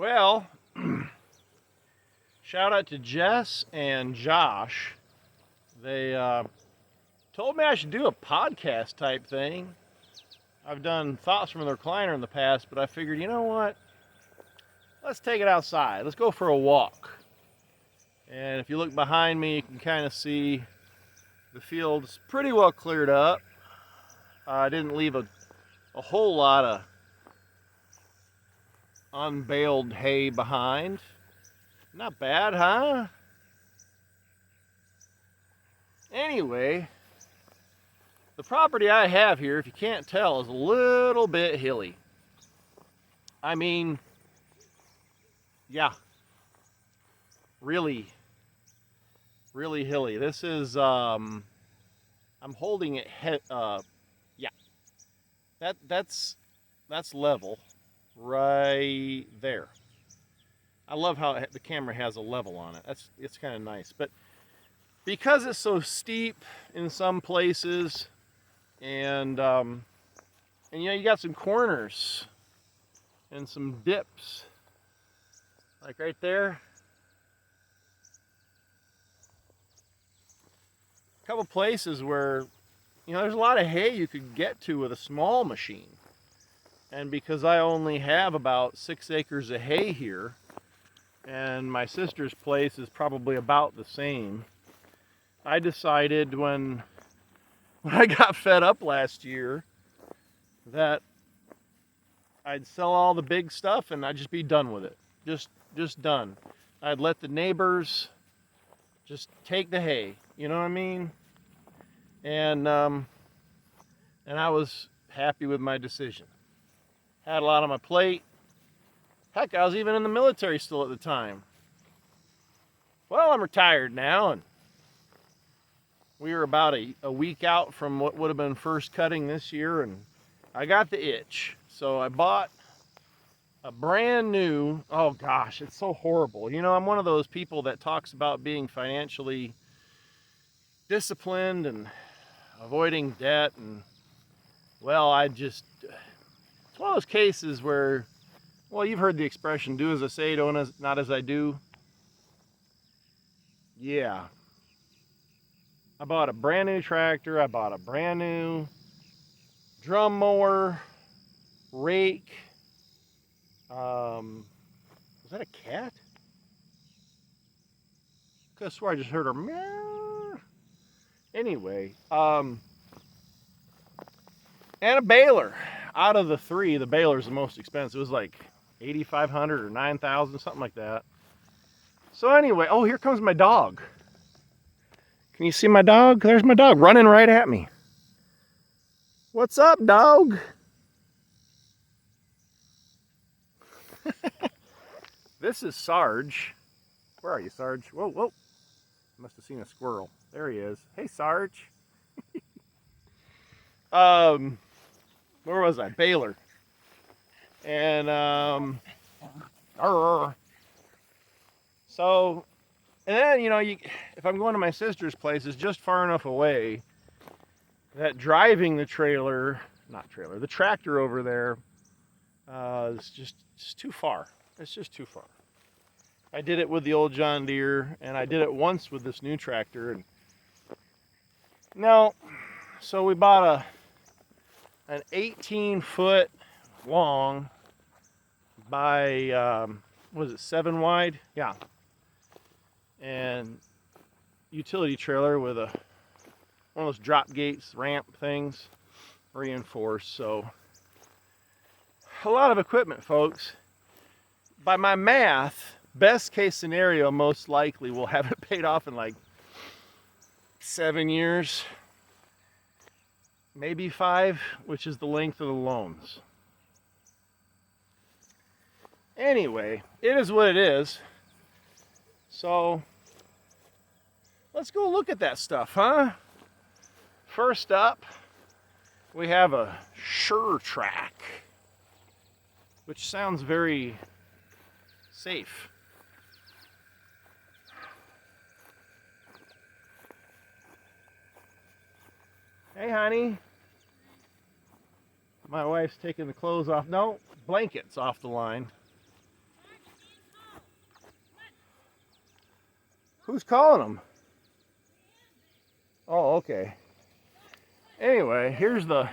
Well, shout out to Jess and Josh. They told me I should do a podcast type thing. I've done Thoughts from the Recliner in the past, but I figured, you know what? Let's take it outside. Let's go for a walk. And if you look behind me, you can kind of see the field's pretty well cleared up. I didn't leave a whole lot of unbaled hay behind. Not bad, huh? Anyway, the property I have here, if you can't tell, is a little bit hilly. I mean, yeah, really hilly. This is, I'm holding it, yeah, that's level right there. I love how the camera has a level on it. It's kind of nice, but because it's so steep in some places, and you know, you got some corners and some dips, like right there. A couple places where, you know, there's a lot of hay you could get to with a small machine. And because I only have about 6 acres of hay here, and my sister's place is probably about the same, I decided when I got fed up last year that I'd sell all the big stuff and I'd just be done with it. Just done. I'd let the neighbors just take the hay, you know what I mean? And I was happy with my decision. Had a lot on my plate. Heck, I was even in the military still at the time. Well, I'm retired now, and we were about a week out from what would have been first cutting this year, and I got the itch. So I bought a brand new, oh gosh, it's so horrible. You know, I'm one of those people that talks about being financially disciplined and avoiding debt, and well, it's one of those cases where, well, you've heard the expression, do as I say, not as I do. Yeah. I bought a brand new tractor. I bought a brand new drum mower, rake. Was that a cat? I could have swore I just heard her meow. Anyway, and a baler. Out of the three, the baler's the most expensive. It was like $8,500 or $9,000, something like that. So anyway, oh, here comes my dog. Can you see my dog? There's my dog running right at me. What's up, dog? This is Sarge. Where are you, Sarge? Whoa, whoa. Must have seen a squirrel. There he is. Hey, Sarge. Where was I? Baylor. And, so, and then, you know, if I'm going to my sister's place, it's just far enough away that driving the the tractor over there, is just too far. It's just too far. I did it with the old John Deere, and I did it once with this new tractor. And no, so we bought an 18-foot long by, was it 7 wide? Yeah. And utility trailer with one of those drop gates, ramp things, reinforced. So a lot of equipment, folks. By my math, best case scenario, most likely we'll have it paid off in like 7 years, maybe 5, which is the length of the loans. Anyway, it is what it is. So let's go look at that stuff, huh? First up, we have a SureTrack, which sounds very safe. Hey, honey. My wife's taking the clothes off. No, blankets off the line. Who's calling them? Oh, okay. Anyway, here's the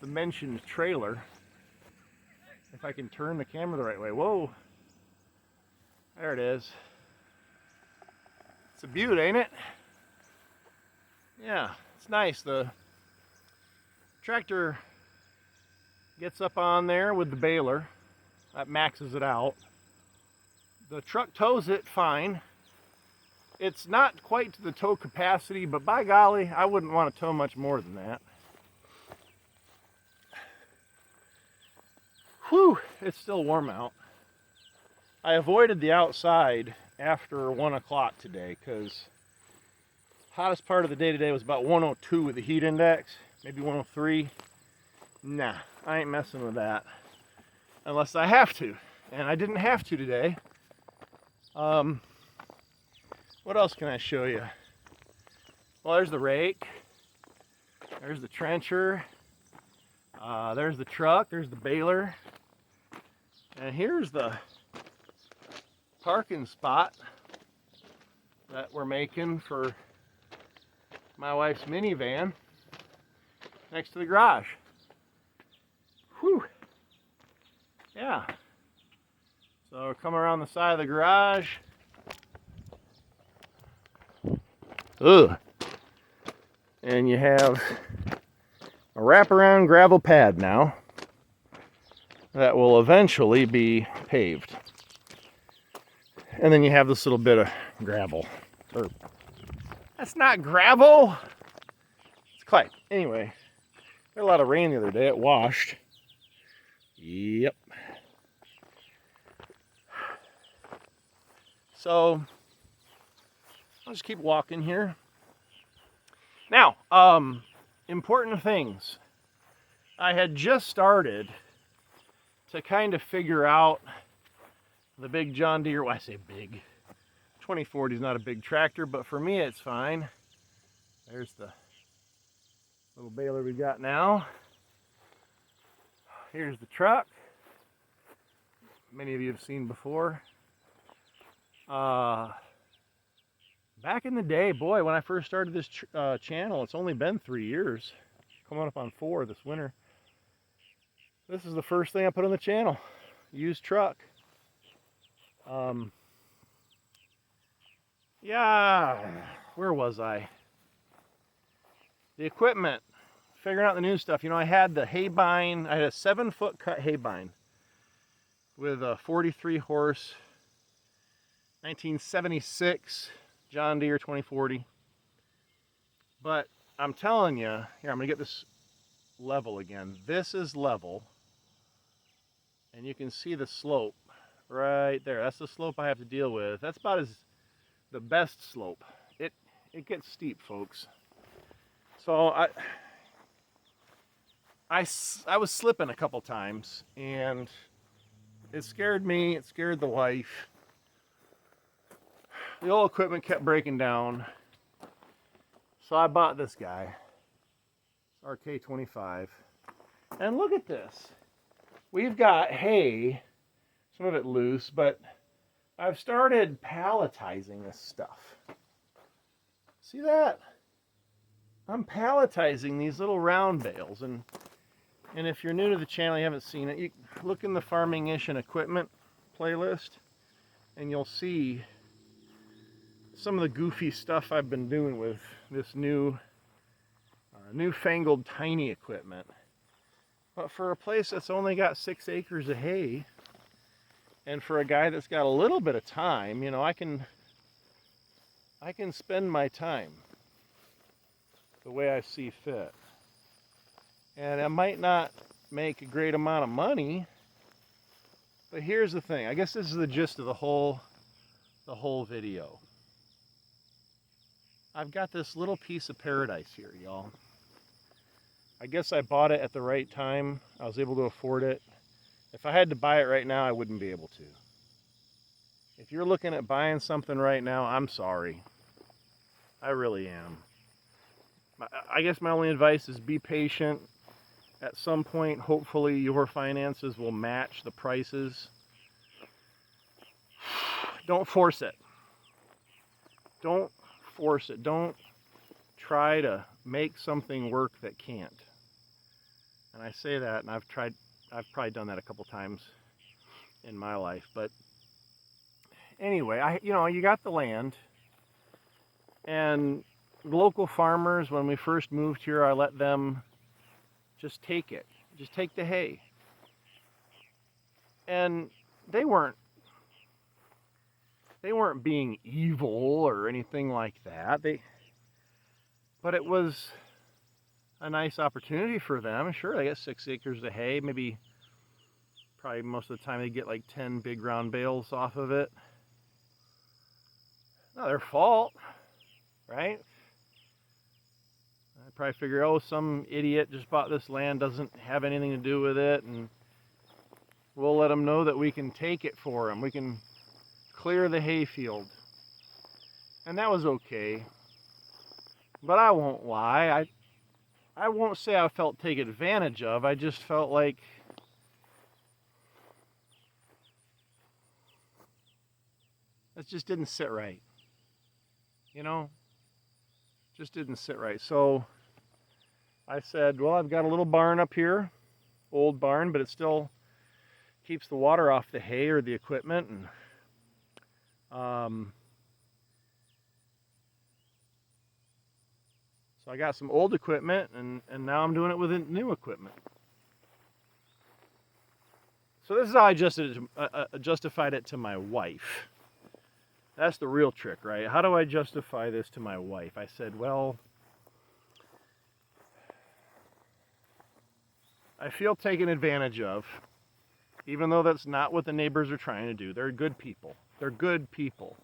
mentioned trailer. If I can turn the camera the right way. Whoa. There it is. It's a beaut, ain't it? Yeah, it's nice. The tractor gets up on there with the baler. That maxes it out. The truck tows it fine. It's not quite to the tow capacity, but by golly, I wouldn't want to tow much more than that. Whew, it's still warm out. I avoided the outside after 1 o'clock today because hottest part of the day today was about 102 with the heat index, maybe 103. Nah, I ain't messing with that unless I have to, and I didn't have to today. What else can I show you? Well, there's the rake, there's the trencher, there's the truck, there's the baler, and here's the parking spot that we're making for my wife's minivan next to the garage. Whew. Yeah. So come around the side of the garage. Ugh. And you have a wraparound gravel pad now that will eventually be paved. And then you have this little bit of gravel. Or, that's not gravel! It's clay. Anyway, there had a lot of rain the other day. It washed. Yep. So, I'll just keep walking here. Now, important things. I had just started to kind of figure out the big John Deere, well, I say big, 2040 is not a big tractor, but for me it's fine. There's the little baler we got now. Here's the truck. Many of you have seen before. Back in the day, boy, when I first started this channel, it's only been 3 years. Coming up on 4 this winter. This is the first thing I put on the channel. Used truck. Yeah, where was I? The equipment. Figuring out the new stuff. You know, I had the hay bine. I had a 7-foot cut hay bine with a 43 horse 1976 John Deere 2040. But I'm telling you, here, I'm going to get this level again. This is level. And you can see the slope right there. That's the slope I have to deal with. That's about as the best slope. It gets steep, folks. So I was slipping a couple times, and it scared me. It scared the wife. The old equipment kept breaking down. So I bought this guy, RK25. And look at this. We've got hay, some of it loose, but I've started palletizing this stuff. See that? I'm palletizing these little round bales, and if you're new to the channel, you haven't seen it, you look in the Farming-ish and Equipment playlist, and you'll see some of the goofy stuff I've been doing with this newfangled tiny equipment. But for a place that's only got 6 acres of hay, and for a guy that's got a little bit of time, you know, I can spend my time the way I see fit. And I might not make a great amount of money, but here's the thing. I guess this is the gist of the whole video. I've got this little piece of paradise here, y'all. I guess I bought it at the right time. I was able to afford it. If I had to buy it right now, I wouldn't be able to. If you're looking at buying something right now, I'm sorry. I really am. I guess my only advice is be patient. At some point, hopefully, your finances will match the prices. Don't force it. don't force it. Don't try to make something work that can't. And I say that, and I've probably done that a couple times in my life. But anyway, you got the land, and local farmers, when we first moved here, I let them just take it. Just take the hay. And they weren't being evil or anything like that. But it was a nice opportunity for them. Sure, they get 6 acres of hay, probably most of the time they get like 10 big round bales off of it. Not their fault, right? I probably figure, oh, some idiot just bought this land, doesn't have anything to do with it, and we'll let them know that we can take it for them. We can clear the hayfield. And that was okay. But I won't lie. I won't say I felt taken advantage of. I just felt like it just didn't sit right. Just didn't sit right. So I said, well, I've got a little barn up here, old barn, but it still keeps the water off the hay or the equipment. And so I got some old equipment, and now I'm doing it with new equipment. So this is how I justified it to my wife. That's the real trick, right? How do I justify this to my wife? I said, well, I feel taken advantage of, even though that's not what the neighbors are trying to do. They're good people. They're good people.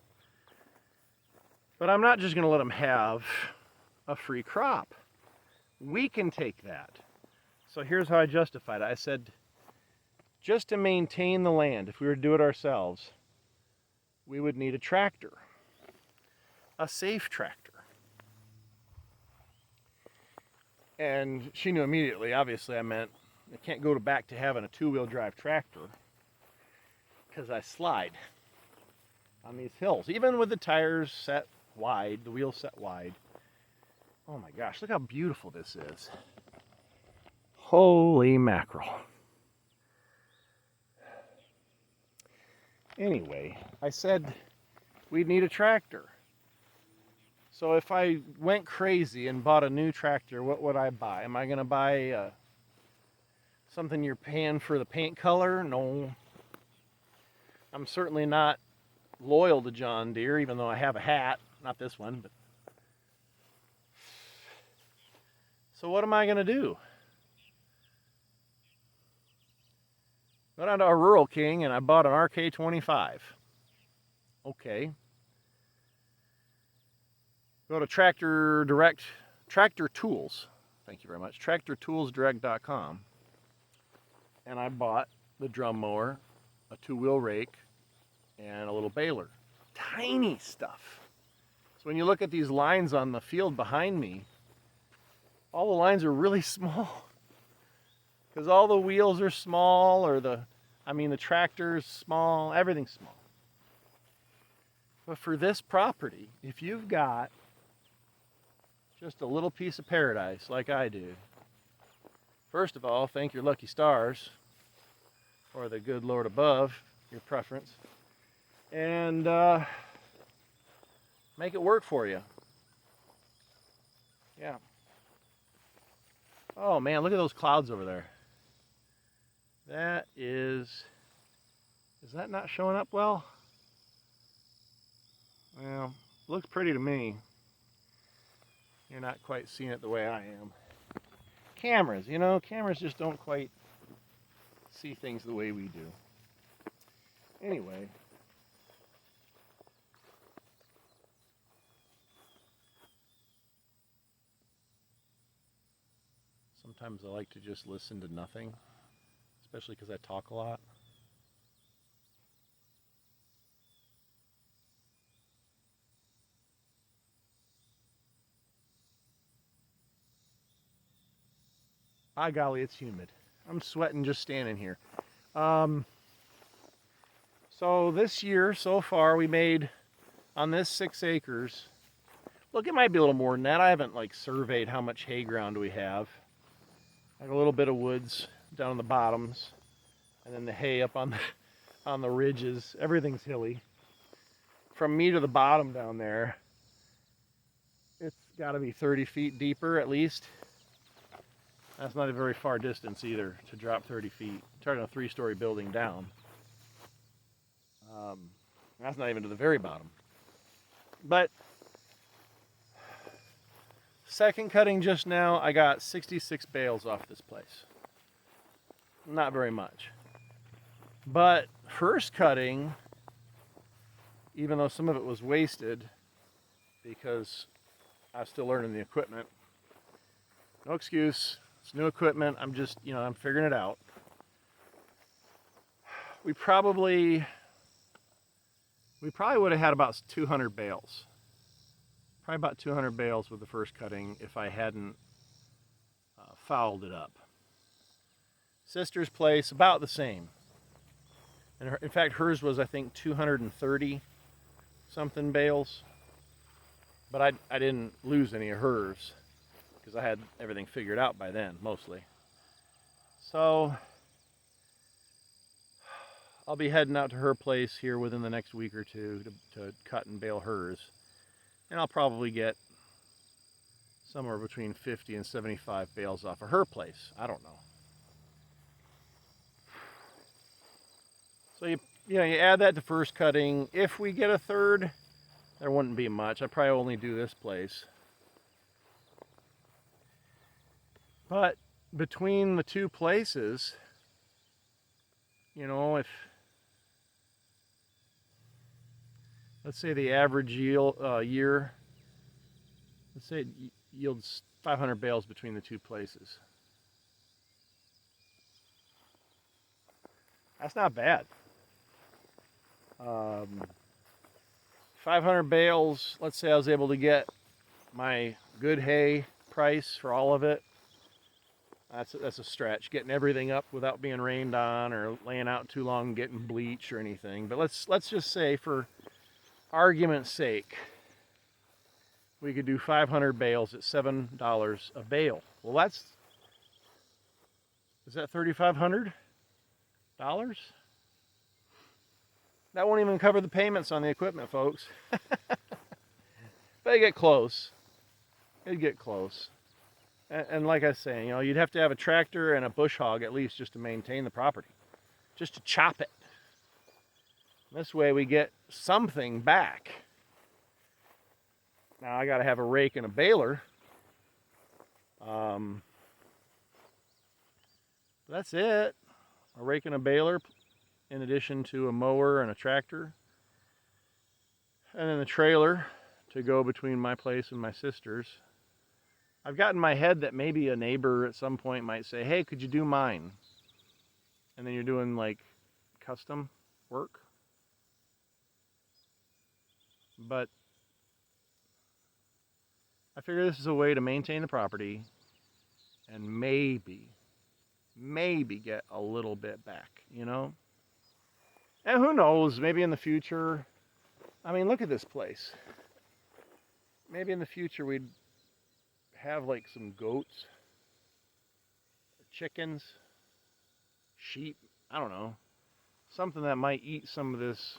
But I'm not just going to let them have a free crop. We can take that. So here's how I justified it. I said, just to maintain the land, if we were to do it ourselves, we would need a tractor, a safe tractor. And she knew immediately, obviously, I meant I can't go back to having a 2-wheel drive tractor because I slide on these hills. Even with the tires set wide, the wheels set wide. Oh my gosh, look how beautiful this is. Holy mackerel. Anyway, I said we'd need a tractor. So if I went crazy and bought a new tractor, what would I buy? Am I going to buy something you're paying for the paint color? No. I'm certainly not loyal to John Deere, even though I have a hat. Not this one, but. So what am I going to do? Went out to a Rural King and I bought an RK25. Okay. Go to Tractor Tools. Thank you very much. TractorToolsDirect.com. And I bought the drum mower, a 2-wheel rake, and a little baler. Tiny stuff. So when you look at these lines on the field behind me, all the lines are really small. Because all the wheels are small, or the tractor's small, everything's small. But for this property, if you've got just a little piece of paradise like I do, first of all, thank your lucky stars, or the good Lord above, your preference, and make it work for you. Yeah. Oh man, look at those clouds over there. That is that not showing up well? Well, looks pretty to me. You're not quite seeing it the way I am. Cameras, cameras just don't quite see things the way we do. Anyway. Sometimes I like to just listen to nothing, especially because I talk a lot. By golly, it's humid. I'm sweating just standing here. So this year, so far, we made on this 6 acres, look, it might be a little more than that. I haven't like surveyed how much hay ground we have. Like a little bit of woods down on the bottoms, and then the hay up on the ridges. Everything's hilly. From me to the bottom down there, it's got to be 30 feet deeper at least. That's not a very far distance either to drop 30 feet. Starting a 3-story building down. That's not even to the very bottom. But second cutting just now, I got 66 bales off this place. Not very much. But first cutting, even though some of it was wasted because I was still learning the equipment, no excuse. It's new equipment. I'm just, I'm figuring it out. We probably would have had about 200 bales. Probably about 200 bales with the first cutting if I hadn't fouled it up. Sister's place, about the same. And in fact, hers was, I think, 230 something bales. But I didn't lose any of hers because I had everything figured out by then, mostly. So I'll be heading out to her place here within the next week or two to cut and bale hers. And I'll probably get somewhere between 50 and 75 bales off of her place. I don't know. So you add that to first cutting. If we get a third, there wouldn't be much. I'd probably only do this place. But between the two places, if let's say the average yield year, let's say it yields 500 bales between the two places. That's not bad. 500 bales, let's say I was able to get my good hay price for all of it. That's a stretch, getting everything up without being rained on or laying out too long, getting bleach or anything. But let's just say, for argument's sake, we could do 500 bales at $7 a bale. Well, is that $3,500? That won't even cover the payments on the equipment, folks. But it'd get close. It'd get close. And like I was saying, you'd have to have a tractor and a bush hog at least just to maintain the property, just to chop it. This way we get something back. Now I got to have a rake and a baler. That's it. A rake and a baler, in addition to a mower and a tractor. And then the trailer to go between my place and my sister's. I've got in my head that maybe a neighbor at some point might say, hey, could you do mine? And then you're doing like custom work. But I figure this is a way to maintain the property and maybe get a little bit back, And who knows, maybe in the future, look at this place. Maybe in the future we'd have like some goats, chickens, sheep, I don't know, something that might eat some of this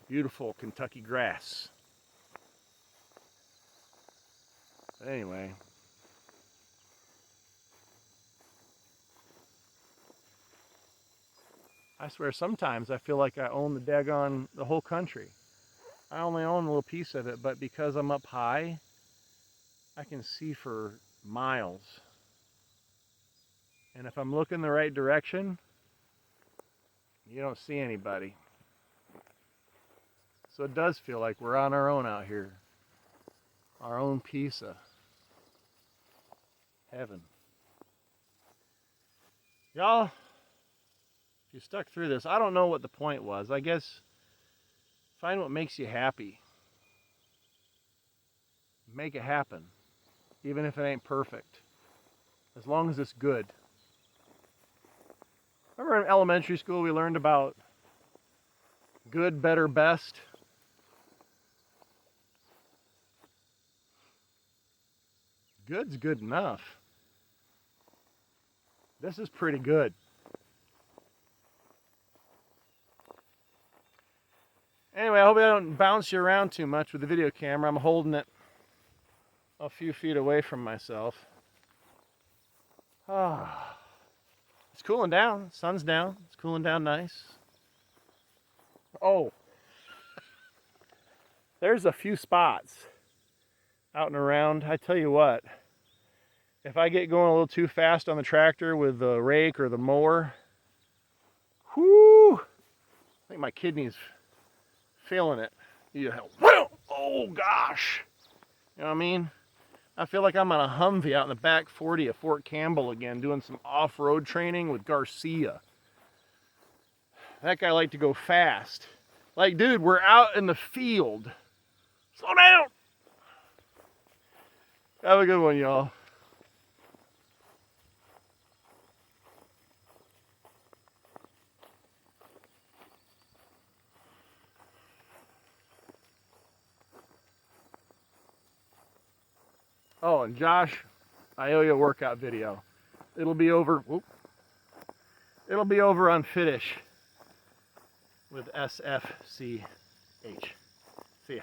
beautiful Kentucky grass. But anyway, I swear sometimes I feel like I own the whole country. I only own a little piece of it, but because I'm up high, I can see for miles. And if I'm looking the right direction, you don't see anybody. So it does feel like we're on our own out here. Our own piece of heaven. Y'all, if you stuck through this, I don't know what the point was. I guess find what makes you happy. Make it happen. Even if it ain't perfect. As long as it's good. Remember in elementary school we learned about good, better, best? Good's good enough. This is pretty good. Anyway, I hope I don't bounce you around too much with the video camera. I'm holding it a few feet away from myself. Ah, it's cooling down. Sun's down. It's cooling down nice. Oh, there's a few spots out and around. I tell you what, if I get going a little too fast on the tractor with the rake or the mower, whoo, I think my kidney's feeling it. Oh gosh, you know what I mean? I feel like I'm on a Humvee out in the back 40 of Fort Campbell again, doing some off-road training with Garcia. That guy liked to go fast. Like, dude, we're out in the field. Slow down. Have a good one, y'all. Oh, and Josh, I owe you a workout video. It'll be over. Whoop. It'll be over on Finish with SFCH. See ya.